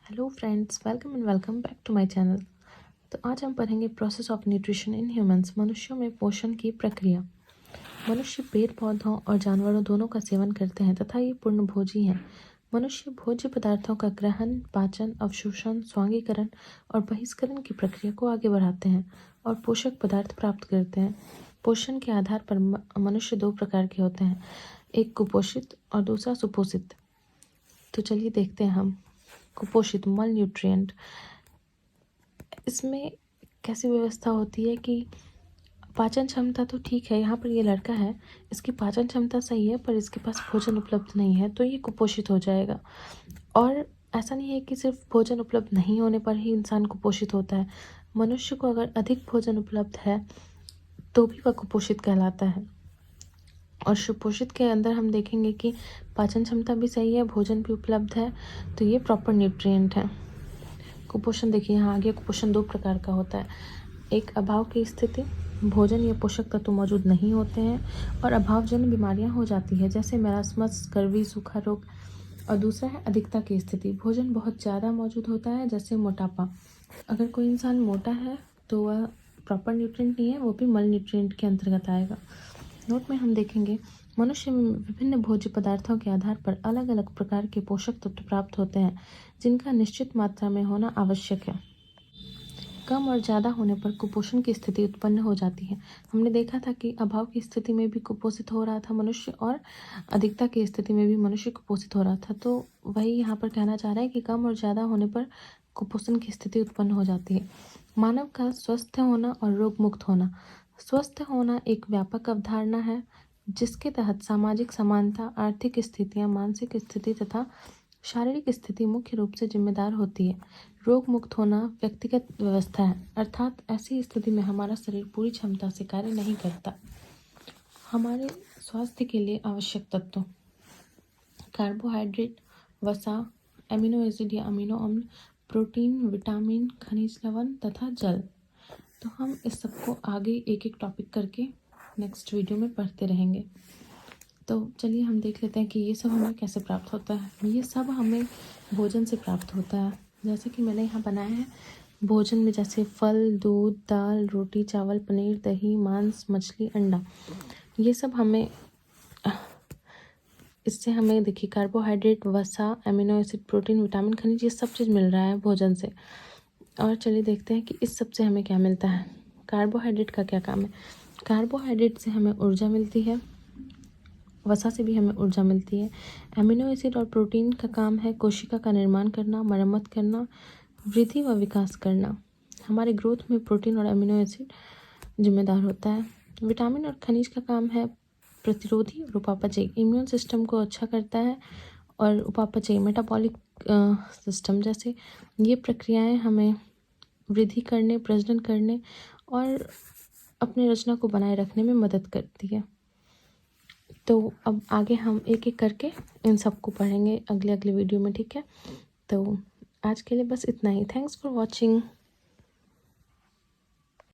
Hello friends, welcome and welcome back to my channel. तो आज हम पढ़ेंगे process of nutrition in humans, मनुष्यों में पोषण की प्रक्रिया। मनुष्य पेड़ पौधों और जानवरों दोनों का सेवन करते हैं तथा ये पूर्णभोजी हैं। मनुष्य भोज्य पदार्थों का ग्रहण, पाचन, अवशोषण, स्वांगीकरण और बहिष्करण की प्रक्रिया को आगे बढ़ाते हैं और पोषक पदार्थ प्राप्त करते हैं। पोषण के आधार पर मनुष्य दो प्रकार के होते हैं, एक कुपोषित और दूसरा सुपोषित। तो चलिए देखते हैं हम कुपोषित, मल न्यूट्रिएंट। इसमें कैसी व्यवस्था होती है कि पाचन क्षमता तो ठीक है, यहाँ पर ये लड़का है, इसकी पाचन क्षमता सही है पर इसके पास भोजन उपलब्ध नहीं है, तो ये कुपोषित हो जाएगा। और ऐसा नहीं है कि सिर्फ भोजन उपलब्ध नहीं होने पर ही इंसान कुपोषित होता है। मनुष्य को अगर अधिक भोजन उपलब्ध है तो भी वह कुपोषित कहलाता है। और सुपोषित के अंदर हम देखेंगे कि पाचन क्षमता भी सही है, भोजन भी उपलब्ध है, तो ये प्रॉपर न्यूट्रिएंट है। कुपोषण देखिए, यहाँ आगे कुपोषण दो प्रकार का होता है। एक अभाव की स्थिति, भोजन या पोषक तत्व मौजूद नहीं होते हैं और अभावजन्य बीमारियां हो जाती है, जैसे मैरास्मस, स्कर्वी, सूखा रोग। और दूसरा है अधिकता की स्थिति, भोजन बहुत ज़्यादा मौजूद होता है, जैसे मोटापा। अगर कोई इंसान मोटा है तो वह प्रॉपर न्यूट्रिएंट नहीं है, वो भी मल न्यूट्रिएंट के अंतर्गत आएगा। नोट में हम देखेंगे मनुष्य में विभिन्न भोज्य पदार्थों के आधार पर अलग अलग प्रकार के पोषक तत्व प्राप्त होते हैं, जिनका निश्चित मात्रा में होना आवश्यक है। कम और ज़्यादा होने पर कुपोषण की स्थिति उत्पन्न हो जाती है। हमने देखा था कि अभाव की स्थिति में भी कुपोषित हो रहा था मनुष्य और अधिकता की स्थिति में भी मनुष्य कुपोषित हो रहा था। तो वही यहाँ पर कहना चाह रहा है कि कम और ज़्यादा होने पर कुपोषण की स्थिति उत्पन्न हो जाती है। मानव का स्वस्थ होना और रोग मुक्त होना। स्वस्थ होना एक व्यापक अवधारणा है जिसके तहत सामाजिक समानता, आर्थिक स्थितियाँ, मानसिक स्थिति तथा शारीरिक स्थिति मुख्य रूप से जिम्मेदार होती है। रोग मुक्त होना व्यक्तिगत व्यवस्था है, अर्थात ऐसी स्थिति में हमारा शरीर पूरी क्षमता से कार्य नहीं करता। हमारे स्वास्थ्य के लिए आवश्यक तत्व: कार्बोहाइड्रेट, वसा, एमिनो एसिड या अमीनो अम्ल, प्रोटीन, विटामिन, खनिज लवण तथा जल। तो हम इस सबको आगे एक एक टॉपिक करके नेक्स्ट वीडियो में पढ़ते रहेंगे। तो चलिए हम देख लेते हैं कि ये सब हमें कैसे प्राप्त होता है। ये सब हमें भोजन से प्राप्त होता है। जैसे कि मैंने यहाँ बनाया है भोजन में, जैसे फल, दूध, दाल, रोटी, चावल, पनीर, दही, मांस, मछली, अंडा। ये सब हमें इससे हमें देखिए कार्बोहाइड्रेट, वसा, एमिनो एसिड, प्रोटीन, विटामिन, खनिज, ये सब चीज़ मिल रहा है भोजन से। और चलिए देखते हैं कि इस सब से हमें क्या मिलता है। कार्बोहाइड्रेट का क्या काम है? कार्बोहाइड्रेट से हमें ऊर्जा मिलती है, वसा से भी हमें ऊर्जा मिलती है। एमिनो एसिड और प्रोटीन का काम है कोशिका का निर्माण करना, मरम्मत करना, वृद्धि व विकास करना। हमारे ग्रोथ में प्रोटीन और एमिनो एसिड जिम्मेदार होता है। विटामिन और खनिज का काम है प्रतिरोधी और उपापचयी, इम्यून सिस्टम को अच्छा करता है, और उपापचयी मेटाबॉलिक सिस्टम, जैसे ये प्रक्रियाएं हमें वृद्धि करने, प्रजनन करने और अपने रचना को बनाए रखने में मदद करती है। तो अब आगे हम एक एक करके इन सबको पढ़ेंगे अगले वीडियो में, ठीक है? तो आज के लिए बस इतना ही। Thanks for watching.